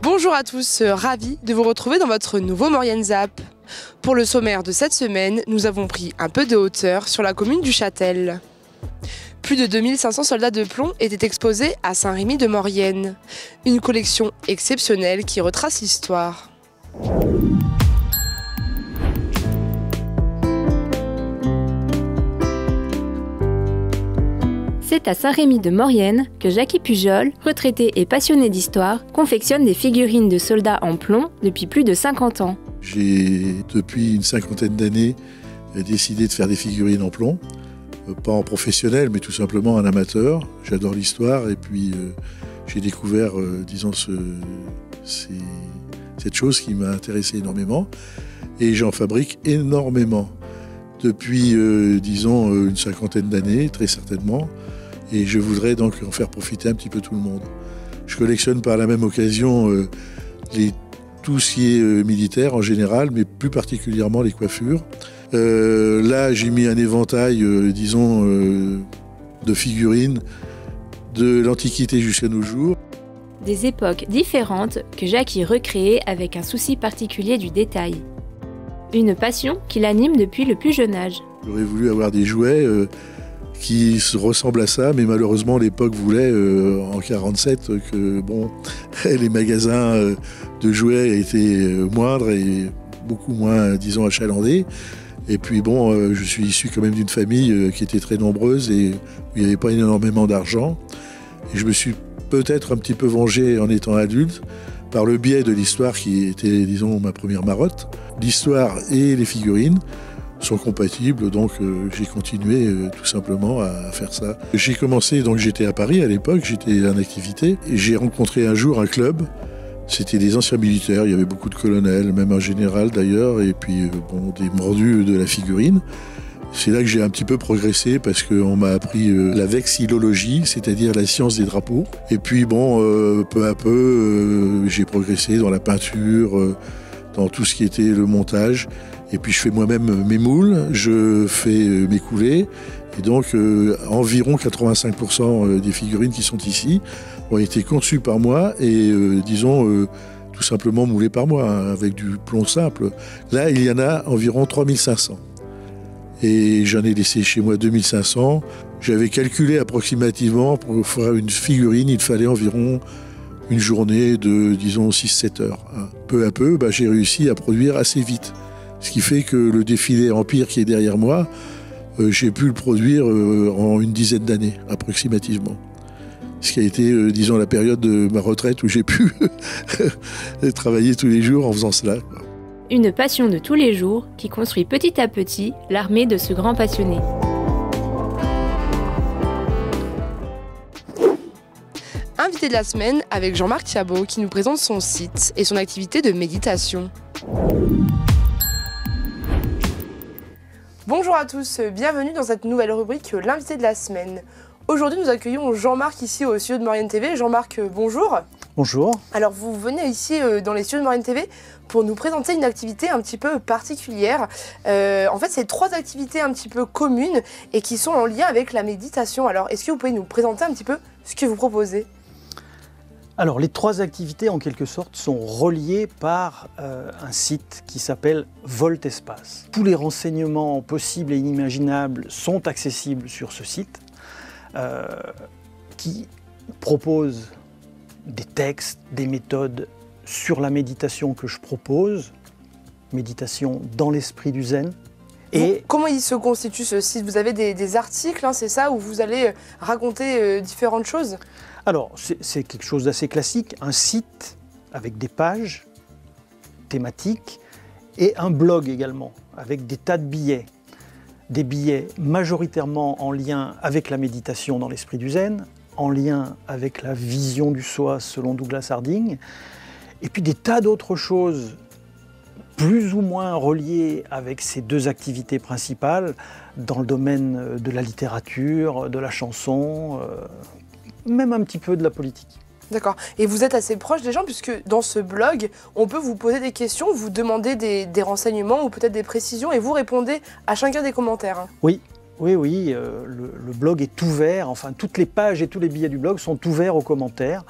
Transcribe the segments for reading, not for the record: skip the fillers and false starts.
Bonjour à tous, ravi de vous retrouver dans votre nouveau Maurienne Zap. Pour le sommaire de cette semaine, nous avons pris un peu de hauteur sur la commune du Châtel. Plus de 2500 soldats de plomb étaient exposés à Saint-Rémy de Maurienne. Une collection exceptionnelle qui retrace l'histoire. C'est à Saint-Rémy de Maurienne que Jackie Pujol, retraité et passionné d'histoire, confectionne des figurines de soldats en plomb depuis plus de 50 ans. J'ai, depuis une cinquantaine d'années, décidé de faire des figurines en plomb. Pas en professionnel, mais tout simplement en amateur. J'adore l'histoire et puis j'ai découvert, cette chose qui m'a intéressé énormément. Et j'en fabrique énormément. Depuis, une cinquantaine d'années, très certainement. Et je voudrais donc en faire profiter un petit peu tout le monde. Je collectionne par la même occasion tout ce qui est militaire en général, mais plus particulièrement les coiffures. Là, j'ai mis un éventail, de figurines de l'Antiquité jusqu'à nos jours. Des époques différentes que Jackie recréait avec un souci particulier du détail. Une passion qui l'anime depuis le plus jeune âge. J'aurais voulu avoir des jouets qui se ressemblent à ça, mais malheureusement l'époque voulait en 1947 que les magasins de jouets étaient moindres et beaucoup moins, achalandés. Et puis je suis issu quand même d'une famille qui était très nombreuse et où il n'y avait pas énormément d'argent. Et je me suis peut-être un petit peu vengé en étant adulte par le biais de l'histoire qui était, ma première marotte. L'histoire et les figurines sont compatibles, donc j'ai continué tout simplement à faire ça. J'ai commencé, j'étais à Paris à l'époque, j'étais en activité, et j'ai rencontré un jour un club. C'était des anciens militaires, il y avait beaucoup de colonels, même un général d'ailleurs, et puis des mordus de la figurine. C'est là que j'ai un petit peu progressé parce qu'on m'a appris la vexillologie, c'est-à-dire la science des drapeaux. Et puis peu à peu, j'ai progressé dans la peinture, dans tout ce qui était le montage. Et puis je fais moi-même mes moules, je fais mes coulées. Et donc environ 85% des figurines qui sont ici ont été conçues par moi et tout simplement moulées par moi, avec du plomb simple. Là, il y en a environ 3500. Et j'en ai laissé chez moi 2500. J'avais calculé approximativement, pour faire une figurine, il fallait environ une journée de, 6-7 heures. Peu à peu, j'ai réussi à produire assez vite. Ce qui fait que le défilé Empire qui est derrière moi, j'ai pu le produire en une dizaine d'années, approximativement. Ce qui a été, la période de ma retraite où j'ai pu travailler tous les jours en faisant cela. Une passion de tous les jours qui construit petit à petit l'armée de ce grand passionné. Invité de la semaine avec Jean-Marc Thiabaut qui nous présente son site et son activité de méditation. Bonjour à tous, bienvenue dans cette nouvelle rubrique l'invité de la semaine. Aujourd'hui nous accueillons Jean-Marc ici au studio de Maurienne TV. Jean-Marc, bonjour. Bonjour. Alors vous venez ici dans les studios de Maurienne TV pour nous présenter une activité un petit peu particulière. En fait c'est 3 activités un petit peu communes et qui sont en lien avec la méditation. Alors est-ce que vous pouvez nous présenter un petit peu ce que vous proposez ? Alors les 3 activités en quelque sorte sont reliées par un site qui s'appelle Volt Espace. Tous les renseignements possibles et inimaginables sont accessibles sur ce site qui propose des textes, des méthodes sur la méditation que je propose, méditation dans l'esprit du zen. Et comment il se constitue ce site ? Vous avez des articles, c'est ça, où vous allez raconter différentes choses ? Alors, c'est quelque chose d'assez classique, un site avec des pages thématiques et un blog également, avec des tas de billets. Des billets majoritairement en lien avec la méditation dans l'esprit du zen, en lien avec la vision du soi selon Douglas Harding, et puis des tas d'autres choses plus ou moins reliées avec ces 2 activités principales dans le domaine de la littérature, de la chanson, même un petit peu de la politique. D'accord. Et vous êtes assez proche des gens puisque dans ce blog, on peut vous poser des questions, vous demander des renseignements ou peut-être des précisions et vous répondez à chacun des commentaires. Oui, le blog est ouvert, enfin toutes les pages et tous les billets du blog sont ouverts aux commentaires.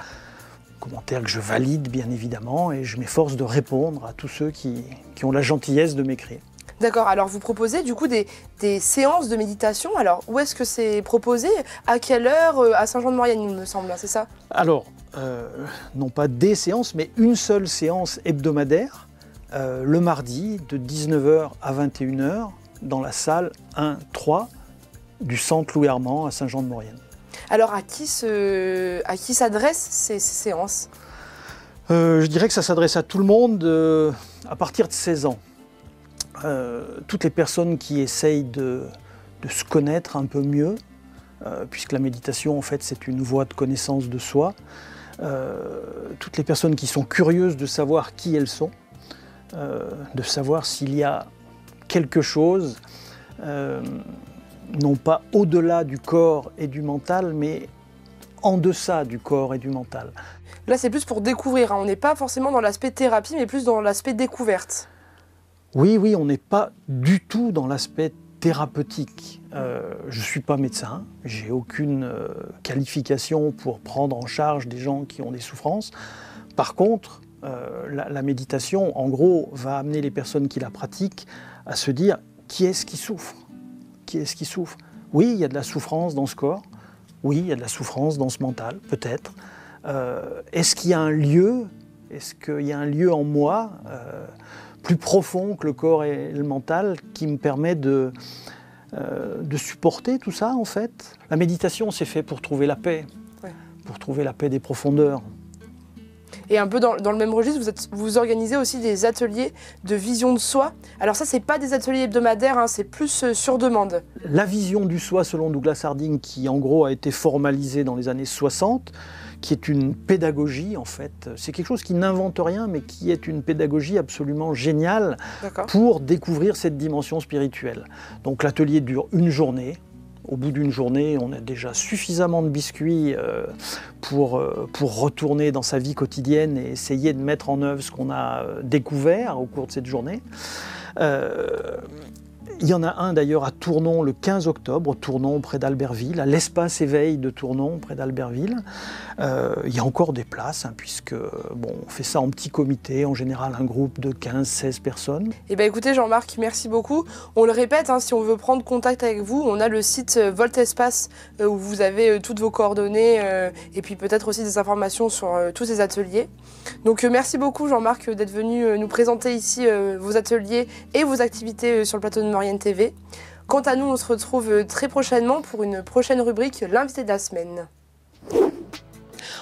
Commentaires que je valide bien évidemment et je m'efforce de répondre à tous ceux qui ont la gentillesse de m'écrire. D'accord, alors vous proposez du coup des séances de méditation. Alors où est-ce que c'est proposé? À quelle heure? À Saint-Jean-de-Maurienne, il me semble, c'est ça? Alors, non pas des séances, mais une seule séance hebdomadaire, le mardi de 19h à 21h dans la salle 1-3 du centre Louis Armand à Saint-Jean-de-Maurienne. Alors à qui s'adressent ces séances? Je dirais que ça s'adresse à tout le monde à partir de 16 ans. Toutes les personnes qui essayent de se connaître un peu mieux, puisque la méditation en fait c'est une voie de connaissance de soi, toutes les personnes qui sont curieuses de savoir qui elles sont, de savoir s'il y a quelque chose, non pas au-delà du corps et du mental, mais en deçà du corps et du mental. Là c'est plus pour découvrir, hein. On n'est pas forcément dans l'aspect thérapie, mais plus dans l'aspect découverte. Oui, on n'est pas du tout dans l'aspect thérapeutique. Je ne suis pas médecin, j'ai aucune qualification pour prendre en charge des gens qui ont des souffrances. Par contre, la méditation, en gros, va amener les personnes qui la pratiquent à se dire qui est-ce qui souffre? Qui est-ce qui souffre? Oui, il y a de la souffrance dans ce corps, oui, il y a de la souffrance dans ce mental, peut-être. Est-ce qu'il y a un lieu? Est-ce qu'il y a un lieu en moi plus profond que le corps et le mental qui me permet de supporter tout ça en fait? La méditation c'est fait pour trouver la paix, pour trouver la paix des profondeurs. Et un peu dans le même registre, vous organisez aussi des ateliers de vision de soi. Alors ça, c'est pas des ateliers hebdomadaires, hein, c'est plus sur demande. La vision du soi selon Douglas Harding, qui en gros a été formalisée dans les années 60, qui est une pédagogie en fait. C'est quelque chose qui n'invente rien, mais qui est une pédagogie absolument géniale pour découvrir cette dimension spirituelle. Donc l'atelier dure une journée. Au bout d'une journée, on a déjà suffisamment de biscuits pour retourner dans sa vie quotidienne et essayer de mettre en œuvre ce qu'on a découvert au cours de cette journée. Il y en a un d'ailleurs à Tournon le 15 octobre, Tournon près d'Albertville, à l'espace éveil de Tournon près d'Albertville. Il y a encore des places, hein, puisque bon, on fait ça en petit comité, en général un groupe de 15-16 personnes. Eh bien écoutez Jean-Marc, merci beaucoup. On le répète, hein, si on veut prendre contact avec vous, on a le site Voltespace où vous avez toutes vos coordonnées et puis peut-être aussi des informations sur tous ces ateliers. Donc merci beaucoup Jean-Marc d'être venu nous présenter ici vos ateliers et vos activités sur le plateau de Maurienne TV. Quant à nous, on se retrouve très prochainement pour une prochaine rubrique, l'invité de la semaine.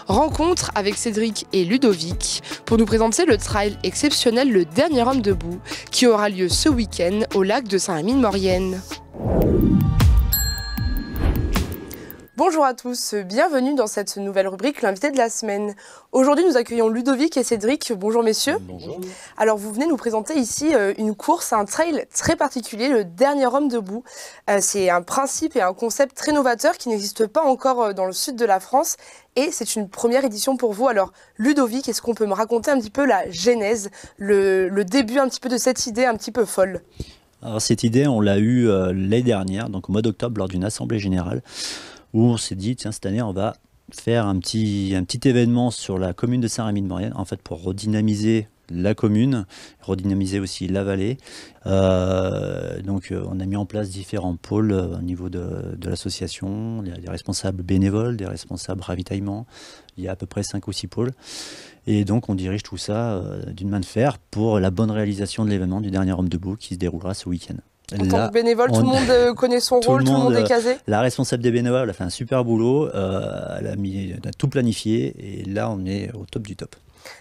Rencontre avec Cédric et Ludovic pour nous présenter le trail exceptionnel Le Dernier Homme Debout qui aura lieu ce week-end au lac de Saint-Rémy-de-Maurienne. Bonjour à tous, bienvenue dans cette nouvelle rubrique, l'invité de la semaine. Aujourd'hui, nous accueillons Ludovic et Cédric. Bonjour messieurs. Bonjour. Alors, vous venez nous présenter ici une course, un trail très particulier, le Dernier Homme Debout. C'est un principe et un concept très novateur qui n'existe pas encore dans le sud de la France et c'est une première édition pour vous. Alors, Ludovic, est-ce qu'on peut me raconter un petit peu la genèse, le début un petit peu de cette idée un petit peu folle? Alors, cette idée, on l'a eue l'année dernière, donc au mois d'octobre, lors d'une assemblée générale, où on s'est dit, tiens, cette année, on va faire un petit événement sur la commune de Saint-Rémy-de-Maurienne, en fait, pour redynamiser la commune, redynamiser aussi la vallée. Donc, on a mis en place différents pôles au niveau de l'association. Il y a des responsables bénévoles, des responsables ravitaillement. Il y a à peu près 5 ou 6 pôles. Et donc, on dirige tout ça d'une main de fer pour la bonne réalisation de l'événement du Dernier Homme Debout qui se déroulera ce week-end. En tant que bénévole, tout le monde connaît son rôle, tout le monde est casé. La responsable des bénévoles a fait un super boulot, elle a tout planifié et là on est au top du top.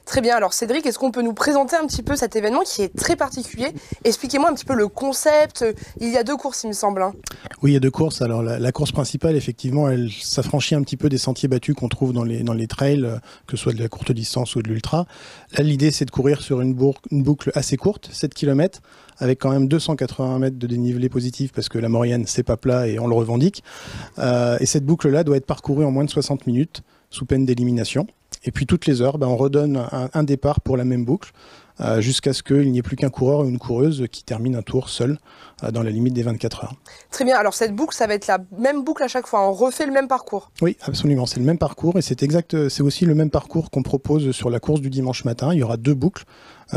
Très bien, alors Cédric, est-ce qu'on peut nous présenter un petit peu cet événement qui est très particulier? Expliquez-moi un petit peu le concept, il y a 2 courses il me semble. Hein. Oui, il y a 2 courses, alors la course principale effectivement, elle s'affranchit un petit peu des sentiers battus qu'on trouve dans les trails, que ce soit de la courte distance ou de l'ultra. Là l'idée c'est de courir sur une boucle assez courte, 7 km, avec quand même 280 mètres de dénivelé positif parce que la Maurienne c'est pas plat et on le revendique. Et cette boucle-là doit être parcourue en moins de 60 minutes sous peine d'élimination. Et puis toutes les heures, on redonne un départ pour la même boucle, jusqu'à ce qu'il n'y ait plus qu'un coureur ou une coureuse qui termine un tour seul dans la limite des 24 heures. Très bien, alors cette boucle, ça va être la même boucle à chaque fois, on refait le même parcours. Oui, absolument, c'est le même parcours et c'est aussi le même parcours qu'on propose sur la course du dimanche matin. Il y aura 2 boucles.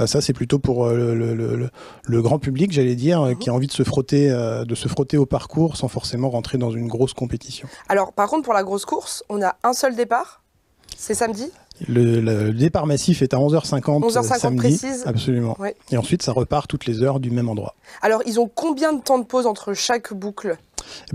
Ça, c'est plutôt pour le grand public, j'allais dire, qui a envie de se frotter au parcours sans forcément rentrer dans une grosse compétition. Alors, par contre, pour la grosse course, on a un seul départ, c'est samedi. Le départ massif est à 11h50, 11h50 samedi, précise. Absolument. Ouais. Et ensuite, ça repart toutes les heures du même endroit. Alors, ils ont combien de temps de pause entre chaque boucle ?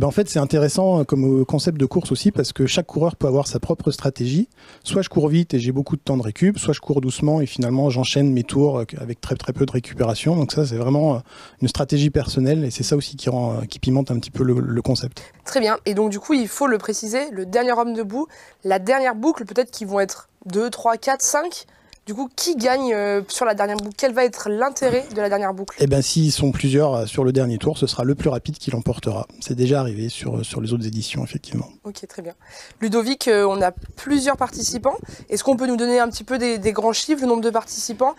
En fait, c'est intéressant comme concept de course aussi parce que chaque coureur peut avoir sa propre stratégie. Soit je cours vite et j'ai beaucoup de temps de récup, soit je cours doucement et finalement j'enchaîne mes tours avec très très peu de récupération. Donc ça, c'est vraiment une stratégie personnelle et c'est ça aussi qui pimente un petit peu le concept. Très bien. Et donc du coup, il faut le préciser, le dernier homme debout, la dernière boucle, peut-être qu'ils vont être 2, 3, 4, 5. Du coup, qui gagne sur la dernière boucle ? Quel va être l'intérêt de la dernière boucle ? S'ils sont plusieurs sur le dernier tour, ce sera le plus rapide qui l'emportera. C'est déjà arrivé sur les autres éditions, effectivement. Ok, très bien. Ludovic, on a plusieurs participants. Est-ce qu'on peut nous donner un petit peu des grands chiffres, le nombre de participants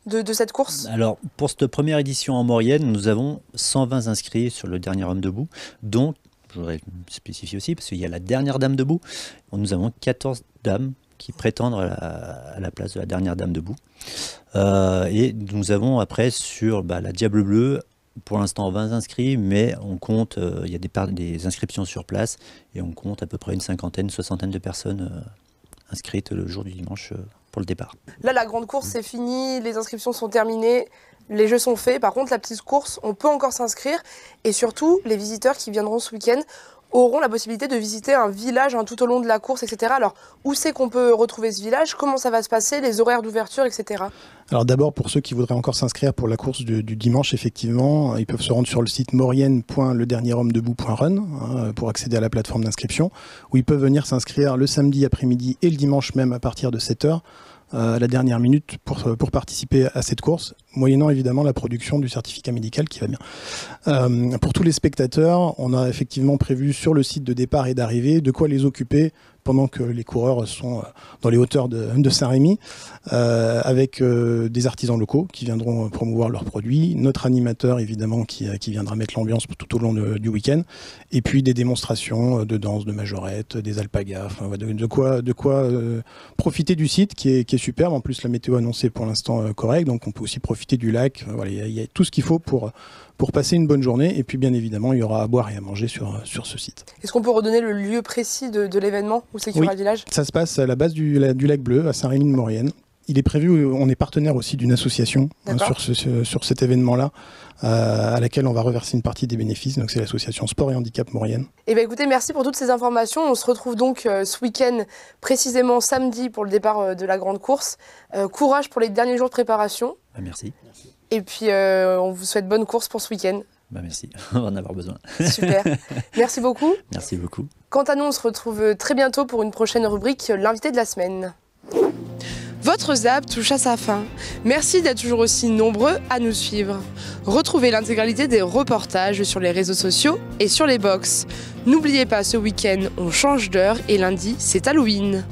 de cette course ? Alors, pour cette première édition en Maurienne, nous avons 120 inscrits sur le dernier homme debout. Donc, je voudrais spécifier aussi, parce qu'il y a la dernière dame debout. Nous avons 14 dames qui prétendent à la place de la dernière dame debout. Et nous avons après sur la Diable Bleue, pour l'instant 20 inscrits, mais on compte, il y a des inscriptions sur place, et on compte à peu près une soixantaine de personnes inscrites le jour du dimanche pour le départ. Là, la grande course, c'est fini, les inscriptions sont terminées, les jeux sont faits. Par contre, la petite course, on peut encore s'inscrire. Et surtout, les visiteurs qui viendront ce week-end auront la possibilité de visiter un village tout au long de la course, etc. Alors, où c'est qu'on peut retrouver ce village ? Comment ça va se passer ? Les horaires d'ouverture, etc. Alors d'abord, pour ceux qui voudraient encore s'inscrire pour la course du dimanche, effectivement, ils peuvent se rendre sur le site maurienne.ledernierhommedebout.run pour accéder à la plateforme d'inscription, où ils peuvent venir s'inscrire le samedi après-midi et le dimanche même à partir de 7h. À la dernière minute pour participer à cette course, moyennant évidemment la production du certificat médical qui va bien. Pour tous les spectateurs, on a effectivement prévu sur le site de départ et d'arrivée de quoi les occuper pendant que les coureurs sont dans les hauteurs de Saint-Rémy, avec des artisans locaux qui viendront promouvoir leurs produits, notre animateur évidemment qui viendra mettre l'ambiance tout au long du week-end, et puis des démonstrations de danse, de majorette, des alpagas, de quoi profiter du site qui est superbe. En plus, la météo annoncée pour l'instant correcte, donc on peut aussi profiter du lac. Voilà, il y a tout ce qu'il faut pour passer une bonne journée. Et puis, bien évidemment, il y aura à boire et à manger sur ce site. Est-ce qu'on peut redonner le lieu précis de l'événement où c'est qu'il y aura le village ? Ça se passe à la base du lac Bleu, à Saint-Rémy-de-Maurienne. Il est prévu, on est partenaire aussi d'une association sur cet événement-là, à laquelle on va reverser une partie des bénéfices. Donc c'est l'association Sport et Handicap Maurienne. Eh bien écoutez, merci pour toutes ces informations. On se retrouve donc ce week-end, précisément samedi pour le départ de la grande course. Courage pour les derniers jours de préparation. Merci. Et puis on vous souhaite bonne course pour ce week-end. Merci, on va en avoir besoin. Super. Merci beaucoup. Merci beaucoup. Quant à nous, on se retrouve très bientôt pour une prochaine rubrique, l'invité de la semaine. Votre Zap touche à sa fin. Merci d'être toujours aussi nombreux à nous suivre. Retrouvez l'intégralité des reportages sur les réseaux sociaux et sur les box. N'oubliez pas, ce week-end, on change d'heure et lundi, c'est Halloween.